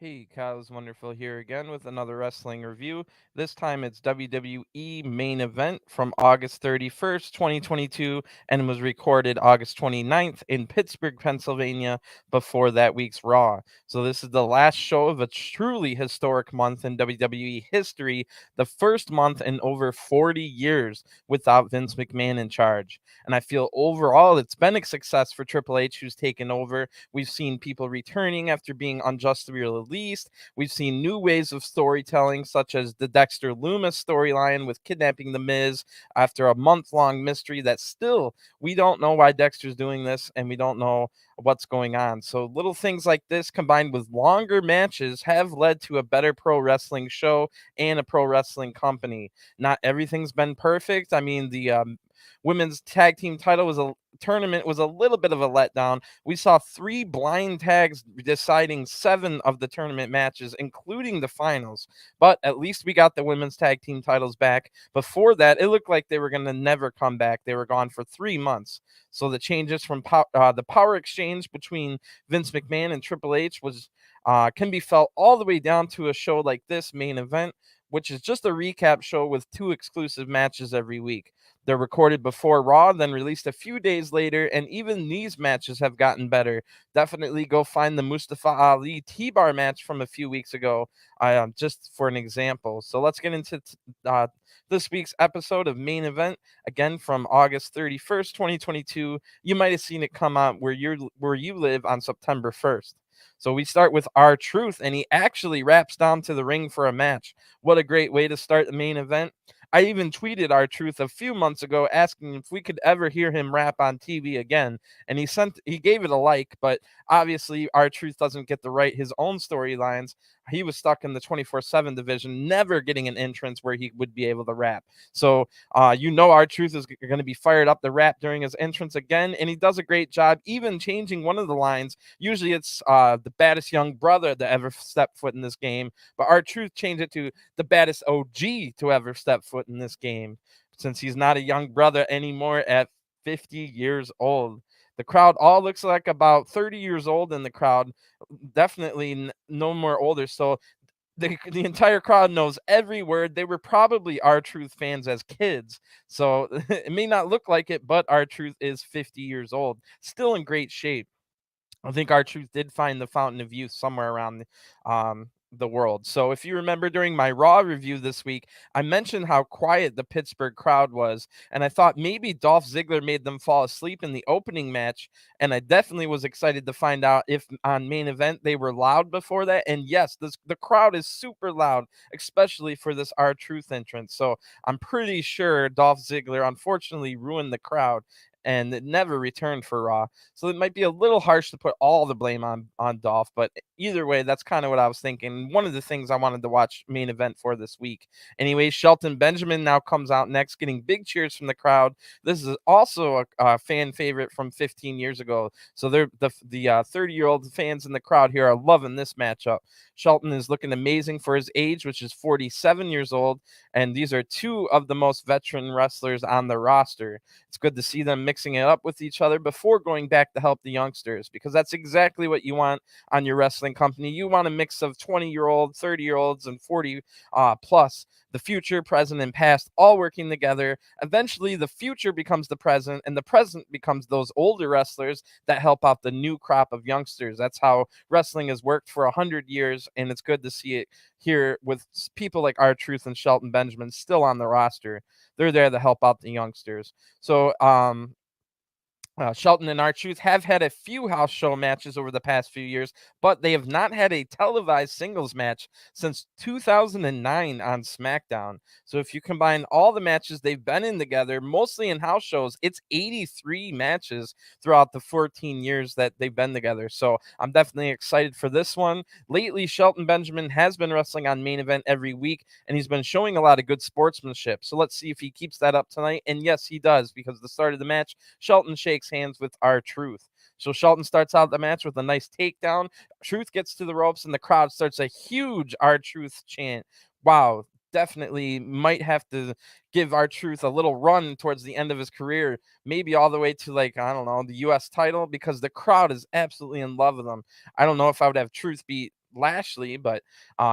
Hey, Kyle's Wonderful here again with another wrestling review. This time it's WWE Main Event from August 31st, 2022, and was recorded August 29th in Pittsburgh, Pennsylvania, before that week's Raw. So, this is the last show of a truly historic month in WWE history, the first month in over 40 years without Vince McMahon in charge. And I feel overall it's been a success for Triple H, who's taken over. We've seen people returning after being unjustly released. We've seen new ways of storytelling, such as the Dexter Loomis storyline with kidnapping The Miz after a month long mystery that still we don't know why Dexter's doing this and we don't know what's going on. So, little things like this combined with longer matches have led to a better pro wrestling show and a pro wrestling company. Not everything's been perfect. I mean, the women's tag team title was a tournament was a little bit of a letdown. We saw three blind tags deciding seven of the tournament matches, including the finals. But at least we got the women's tag team titles back. Before that, it looked like they were going to never come back. They were gone for 3 months. So the changes from the power exchange between Vince McMahon and Triple H was can be felt all the way down to a show like this Main Event, which is just a recap show with two exclusive matches every week. They're recorded before Raw, then released a few days later, and even these matches have gotten better. Definitely go find the Mustafa Ali T-Bar match from a few weeks ago, just for an example. So let's get into this week's episode of Main Event, again from August 31st, 2022. You might have seen it come out where you live on September 1st. So we start with R-Truth, and he actually raps down to the ring for a match. What a great way to start the main event. I even tweeted R-Truth a few months ago asking if we could ever hear him rap on TV again, and he gave it a like, but obviously R-Truth doesn't get to write his own storylines. He was stuck in the 24/7 division, never getting an entrance where he would be able to rap. So R-Truth is going to be fired up to rap during his entrance again, and he does a great job even changing one of the lines. Usually it's the baddest young brother that ever stepped foot in this game, but R-Truth changed it to the baddest OG to ever step foot in this game, since he's not a young brother anymore at 50 years old. The crowd all looks like about 30 years old in the crowd, definitely no more older. So the entire crowd knows every word. They were probably R-Truth fans as kids. So it may not look like it, but R-Truth is 50 years old, still in great shape. I think R-Truth did find the fountain of youth somewhere around the world. So if you remember during my Raw review this week, I mentioned how quiet the Pittsburgh crowd was, and I thought maybe Dolph Ziggler made them fall asleep in the opening match. And I definitely was excited to find out if on Main Event they were loud before that. And yes, the crowd is super loud, especially for this R-Truth entrance. So I'm pretty sure Dolph Ziggler unfortunately ruined the crowd and it never returned for Raw. So it might be a little harsh to put all the blame on Dolph, but either way, that's kind of what I was thinking. One of the things I wanted to watch Main Event for this week. Anyway, Shelton Benjamin now comes out next, getting big cheers from the crowd. This is also a fan favorite from 15 years ago. So they're the 30-year-old fans in the crowd here are loving this matchup. Shelton is looking amazing for his age, which is 47 years old, and these are two of the most veteran wrestlers on the roster. It's good to see them mixing it up with each other before going back to help the youngsters, because that's exactly what you want on your wrestling company. You want a mix of 20-year-old, 30-year-olds, and 40 plus. The future, present, and past all working together. Eventually, the future becomes the present, and the present becomes those older wrestlers that help out the new crop of youngsters. That's how wrestling has worked for 100 years, and it's good to see it here with people like R-Truth and Shelton Benjamin still on the roster. They're there to help out the youngsters. So, Shelton and R-Truth have had a few house show matches over the past few years, but they have not had a televised singles match since 2009 on SmackDown. So if you combine all the matches they've been in together, mostly in house shows, it's 83 matches throughout the 14 years that they've been together. So I'm definitely excited for this one. Lately, Shelton Benjamin has been wrestling on Main Event every week, and he's been showing a lot of good sportsmanship. So let's see if he keeps that up tonight. And yes, he does, because at the start of the match, Shelton shakes hands with R-Truth. So Shelton starts out the match with a nice takedown. Truth gets to the ropes, and the crowd starts a huge R-Truth chant. Wow, definitely might have to give R-Truth a little run towards the end of his career, maybe all the way to, like, I don't know, the US title, because the crowd is absolutely in love with him. I don't know if I would have Truth beat Lashley, but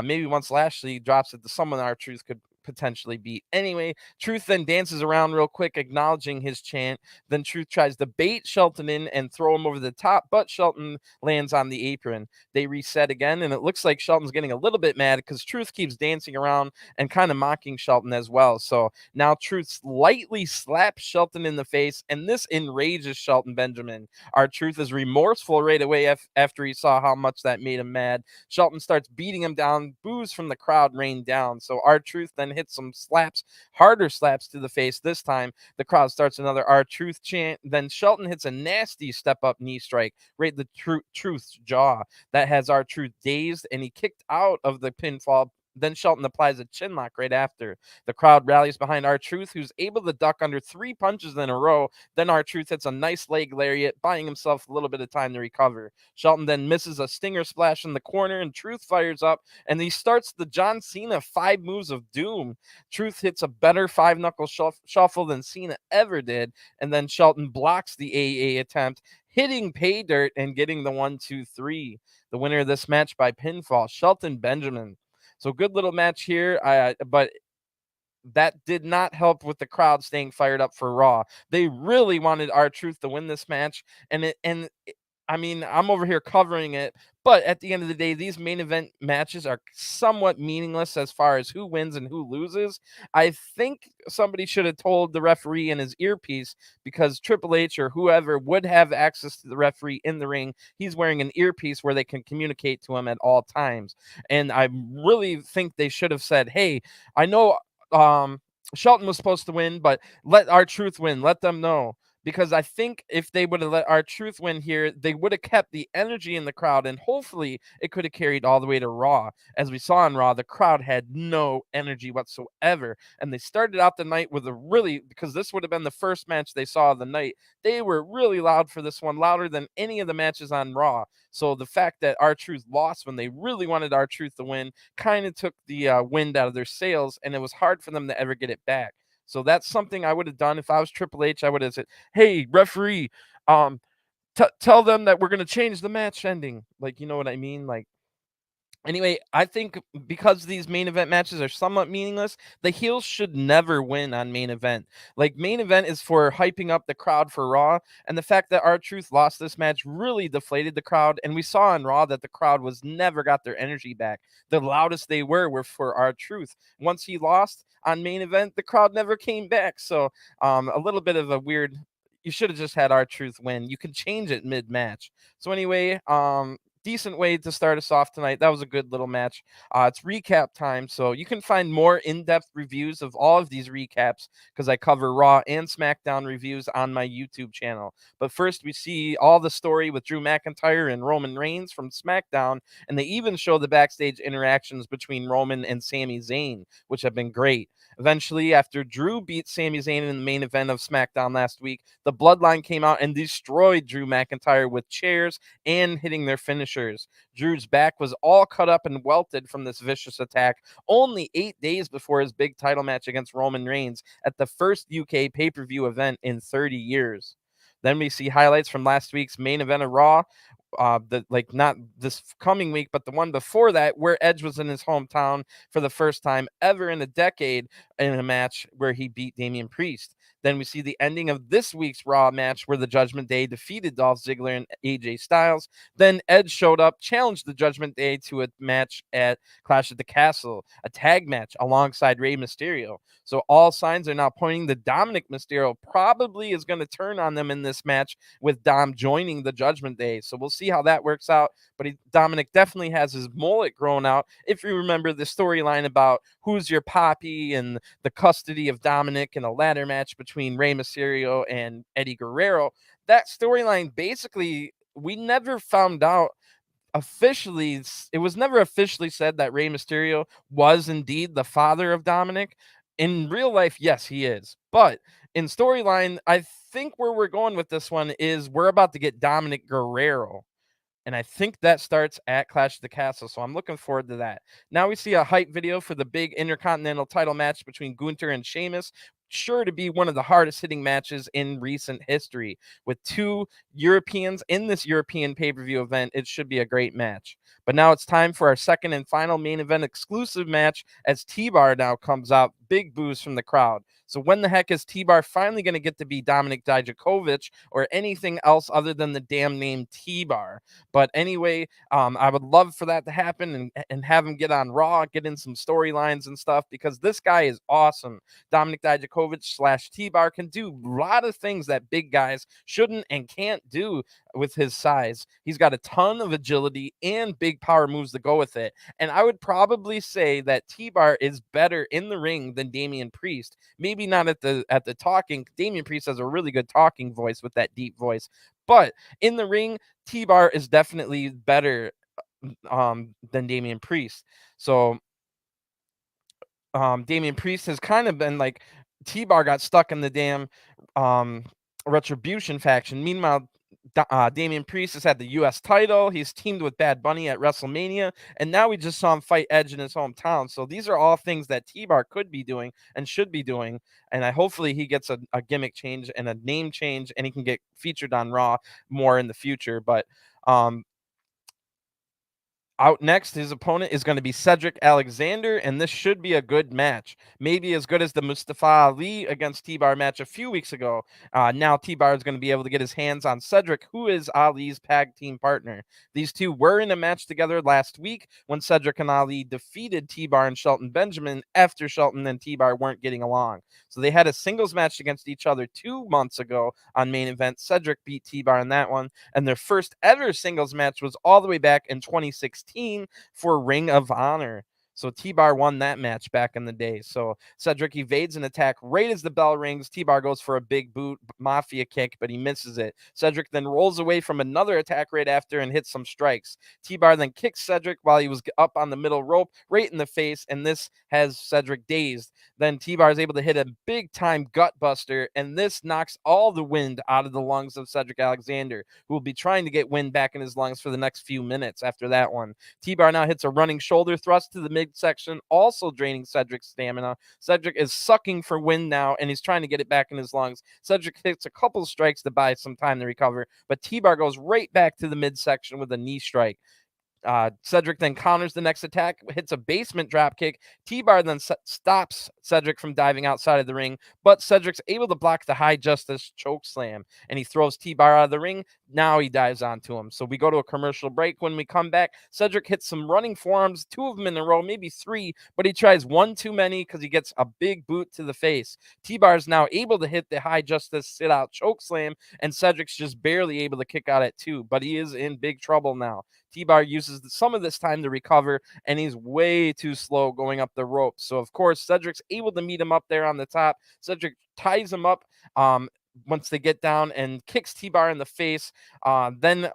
maybe once Lashley drops it to someone, R-Truth could potentially beat. Anyway, Truth then dances around real quick, acknowledging his chant. Then Truth tries to bait Shelton in and throw him over the top, but Shelton lands on the apron. They reset again, and it looks like Shelton's getting a little bit mad because Truth keeps dancing around and kind of mocking Shelton as well. So now Truth lightly slaps Shelton in the face, and this enrages Shelton Benjamin. R-Truth is remorseful right away after he saw how much that made him mad. Shelton starts beating him down. Boos from the crowd rain down. So R-Truth then hits some slaps, harder slaps to the face this time. The crowd starts another R-Truth chant. Then Shelton hits a nasty step-up knee strike right in the Truth's jaw. That has R-Truth dazed, and he kicked out of the pinfall. Then Shelton applies a chin lock right after. The crowd rallies behind R-Truth, who's able to duck under 3 punches in a row. Then R-Truth hits a nice leg lariat, buying himself a little bit of time to recover. Shelton then misses a stinger splash in the corner, and Truth fires up, and he starts the John Cena 5 moves of doom. Truth hits a better 5-knuckle shuffle than Cena ever did, and then Shelton blocks the AA attempt, hitting pay dirt and getting the 1-2-3. The winner of this match by pinfall, Shelton Benjamin. So good little match here, but that did not help with the crowd staying fired up for Raw. They really wanted R-Truth to win this match, I mean, I'm over here covering it, but at the end of the day, these main event matches are somewhat meaningless as far as who wins and who loses. I think somebody should have told the referee in his earpiece, because Triple H or whoever would have access to the referee in the ring. He's wearing an earpiece where they can communicate to him at all times. And I really think they should have said, hey, I know Shelton was supposed to win, but let R-Truth win. Let them know. Because I think if they would have let R-Truth win here, they would have kept the energy in the crowd, and hopefully it could have carried all the way to Raw. As we saw on Raw, the crowd had no energy whatsoever, and they started out the night with because this would have been the first match they saw of the night, they were really loud for this one, louder than any of the matches on Raw. So the fact that R-Truth lost when they really wanted R-Truth to win kind of took the wind out of their sails, and it was hard for them to ever get it back. So that's something I would have done if I was Triple H. I would have said, hey, referee, tell them that we're going to change the match ending. Like, you know what I mean? Like, anyway, I think because these main event matches are somewhat meaningless, the heels should never win on main event. Like, main event is for hyping up the crowd for Raw, and the fact that R-Truth lost this match really deflated the crowd, and we saw on Raw that the crowd was never got their energy back. The loudest they were for R-Truth. Once he lost on main event, the crowd never came back. So a little bit of a weird. You should have just had R-Truth win. You can change it mid-match. So anyway, decent way to start us off tonight. That was a good little match. It's recap time, so you can find more in-depth reviews of all of these recaps, because I cover Raw and SmackDown reviews on my YouTube channel. But first, we see all the story with Drew McIntyre and Roman Reigns from SmackDown, and they even show the backstage interactions between Roman and Sami Zayn, which have been great. Eventually, after Drew beat Sami Zayn in the main event of SmackDown last week, the Bloodline came out and destroyed Drew McIntyre with chairs and hitting their finishers. Drew's back was all cut up and welted from this vicious attack only 8 days before his big title match against Roman Reigns at the first UK pay-per-view event in 30 years. Then we see highlights from last week's main event of Raw, not this coming week, but the one before that, where Edge was in his hometown for the first time ever in a decade in a match where he beat Damian Priest. Then we see the ending of this week's Raw match where the Judgment Day defeated Dolph Ziggler and AJ Styles. Then Edge showed up, challenged the Judgment Day to a match at Clash at the Castle, a tag match alongside Rey Mysterio. So all signs are now pointing that Dominic Mysterio probably is going to turn on them in this match, with Dom joining the Judgment Day. So we'll see how that works out. But Dominic definitely has his mullet grown out. If you remember the storyline about who's your poppy and the custody of Dominic in a ladder match between Rey Mysterio and Eddie Guerrero, that storyline basically, we never found out officially. It was never officially said that Rey Mysterio was indeed the father of Dominic. In real life, yes, he is. But in storyline, I think where we're going with this one is we're about to get Dominic Guerrero. And I think that starts at Clash of the Castle, so I'm looking forward to that. Now we see a hype video for the big Intercontinental title match between Gunther and Sheamus. sure to be one of the hardest hitting matches in recent history. With two Europeans in this European pay-per-view event, it should be a great match. But now it's time for our second and final main event exclusive match as T-Bar now comes out. Big boos from the crowd. So when the heck is T-Bar finally going to get to be Dominic Dijakovic or anything else other than the damn name T-Bar? But anyway, I would love for that to happen and have him get on Raw, get in some storylines and stuff, because this guy is awesome. Dominic Dijakovic slash T-Bar can do a lot of things that big guys shouldn't and can't do with his size. He's got a ton of agility and big power moves to go with it. And I would probably say that T-Bar is better in the ring than Damian Priest. Maybe not at the talking. Damian Priest has a really good talking voice with that deep voice. But in the ring, T-Bar is definitely better than Damian Priest. So Damian Priest has kind of been like, T-Bar got stuck in the damn um, Retribution faction. Meanwhile, Damian Priest has had the U.S. title. He's teamed with Bad Bunny at WrestleMania, and now we just saw him fight Edge in his hometown. So these are all things that T-Bar could be doing and should be doing. And hopefully he gets a gimmick change and a name change, and he can get featured on Raw more in the future. But um, out next, his opponent is going to be Cedric Alexander, and this should be a good match. Maybe as good as the Mustafa Ali against T-Bar match a few weeks ago. Now T-Bar is going to be able to get his hands on Cedric, who is Ali's tag team partner. These two were in a match together last week when Cedric and Ali defeated T-Bar and Shelton Benjamin after Shelton and T-Bar weren't getting along. So they had a singles match against each other 2 months ago on Main Event. Cedric beat T-Bar in that one, and their first ever singles match was all the way back in 2016 for Ring of Honor. So T-Bar won that match back in the day. So Cedric evades an attack right as the bell rings. T-Bar goes for a big boot mafia kick, but he misses it. Cedric then rolls away from another attack right after and hits some strikes. T-Bar then kicks Cedric while he was up on the middle rope right in the face, and this has Cedric dazed. Then T-Bar is able to hit a big time gut buster, and this knocks all the wind out of the lungs of Cedric Alexander, who will be trying to get wind back in his lungs for the next few minutes after that one. T-Bar now hits a running shoulder thrust to the midsection, also draining Cedric's stamina. Cedric is sucking for wind now, and he's trying to get it back in his lungs. Cedric hits a couple strikes to buy some time to recover, but T-Bar goes right back to the midsection with a knee strike. Cedric then counters the next attack, hits a basement drop kick. T-Bar then stops Cedric from diving outside of the ring, but Cedric's able to block the high justice choke slam, and he throws T-Bar out of the ring. Now he dives onto him. So we go to a commercial break. When we come back, Cedric hits some running forearms, 2 of them in a row, maybe 3, but he tries one too many because he gets a big boot to the face. T-Bar is now able to hit the high justice sit-out choke slam, and Cedric's just barely able to kick out at 2, but he is in big trouble now. T-Bar uses some of this time to recover, and he's way too slow going up the ropes. So, of course, Cedric's able to meet him up there on the top. Cedric ties him up once they get down and kicks T-Bar in the face. Then,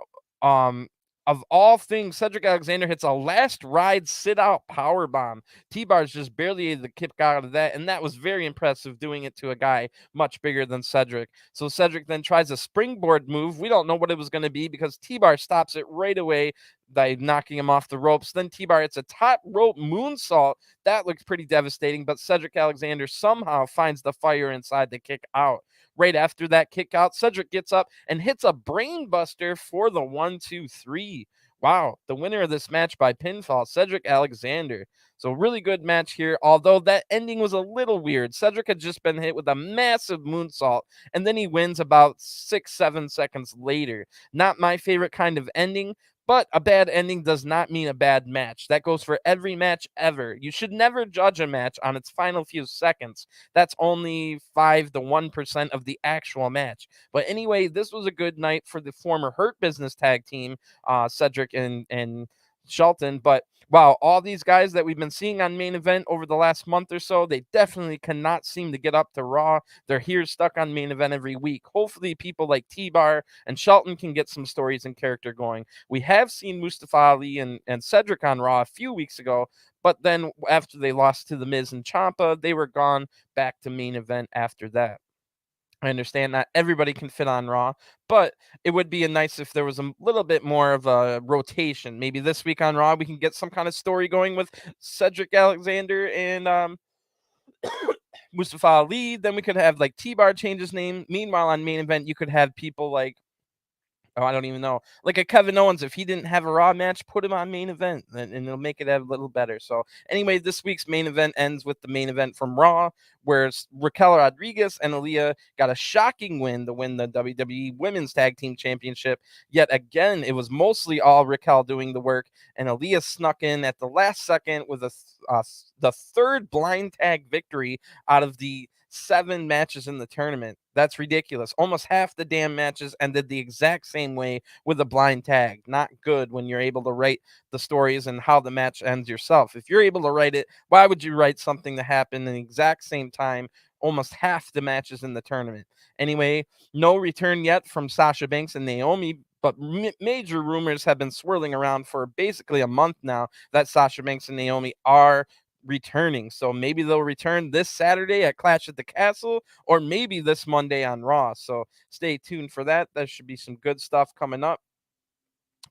of all things, Cedric Alexander hits a last ride sit-out power bomb. T-Bar's just barely able to kick out of that, and that was very impressive, doing it to a guy much bigger than Cedric. So Cedric then tries a springboard move. We don't know what it was going to be because T-Bar stops it right away by knocking him off the ropes. Then T-Bar hits a top rope moonsault. That looks pretty devastating, but Cedric Alexander somehow finds the fire inside to kick out. Right after that kick out, Cedric gets up and hits a brain buster for the 1-2-3. Wow, the winner of this match by pinfall, Cedric Alexander. So really good match here, although that ending was a little weird. Cedric had just been hit with a massive moonsault, and then he wins about 6-7 seconds later. Not my favorite kind of ending, but a bad ending does not mean a bad match. That goes for every match ever. You should never judge a match on its final few seconds. That's only 5 to 1% of the actual match. But anyway, this was a good night for the former Hurt Business tag team, Cedric and Shelton. But wow, all these guys that we've been seeing on Main Event over the last month or so, they definitely cannot seem to get up to Raw. They're here stuck on Main Event every week. Hopefully people like T-Bar and Shelton can get some stories and character going. We have seen Mustafa Ali and Cedric on Raw a few weeks ago, but then after they lost to The Miz and Ciampa, they were gone back to Main Event after that. I understand not everybody can fit on Raw, but it would be nice if there was a little bit more of a rotation. Maybe this week on Raw we can get some kind of story going with Cedric Alexander and Mustafa Ali. Then we could have like T-Bar change his name. Meanwhile, on Main Event, you could have people like, oh, I don't even know. Like a Kevin Owens, if he didn't have a Raw match, put him on Main Event, and it'll make it a little better. So anyway, this week's Main Event ends with the Main Event from Raw, where Raquel Rodriguez and Aaliyah got a shocking win to win the WWE Women's Tag Team Championship. Yet again, it was mostly all Raquel doing the work, and Aaliyah snuck in at the last second with the third blind tag victory out of the 7 matches in the tournament. That's ridiculous. Almost half the damn matches ended the exact same way with a blind tag. Not good when you're able to write the stories and how the match ends yourself. If you're able to write it, why would you write something to happen in the exact same time almost half the matches in the tournament? Anyway, no return yet from Sasha Banks and Naomi, but major rumors have been swirling around for basically a month now that Sasha Banks and Naomi are returning. So maybe they'll return this Saturday at Clash at the Castle, or maybe this Monday on Raw. So stay tuned for that. There should be some good stuff coming up.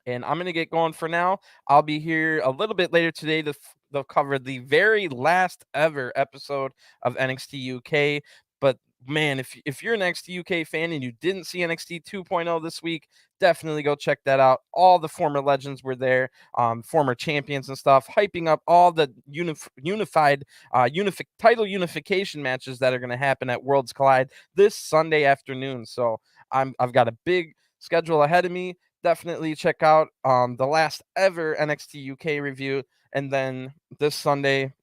And I'm going to get going for now. I'll be here a little bit later today to they'll cover the very last ever episode of NXT UK. But man, if you're an NXT UK fan and you didn't see NXT 2.0 this week, definitely go check that out. All the former legends were there, former champions and stuff, hyping up all the unified title unification matches that are going to happen at Worlds Collide this Sunday afternoon. So I've got a big schedule ahead of me. Definitely check out the last ever NXT UK review, and then this Sunday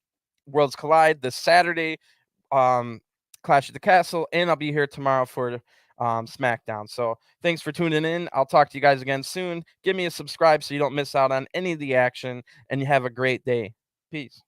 Worlds Collide, this Saturday Clash at the Castle, and I'll be here tomorrow for SmackDown. So thanks for tuning in. I'll talk to you guys again soon. Give me a subscribe so you don't miss out on any of the action, and you have a great day. Peace.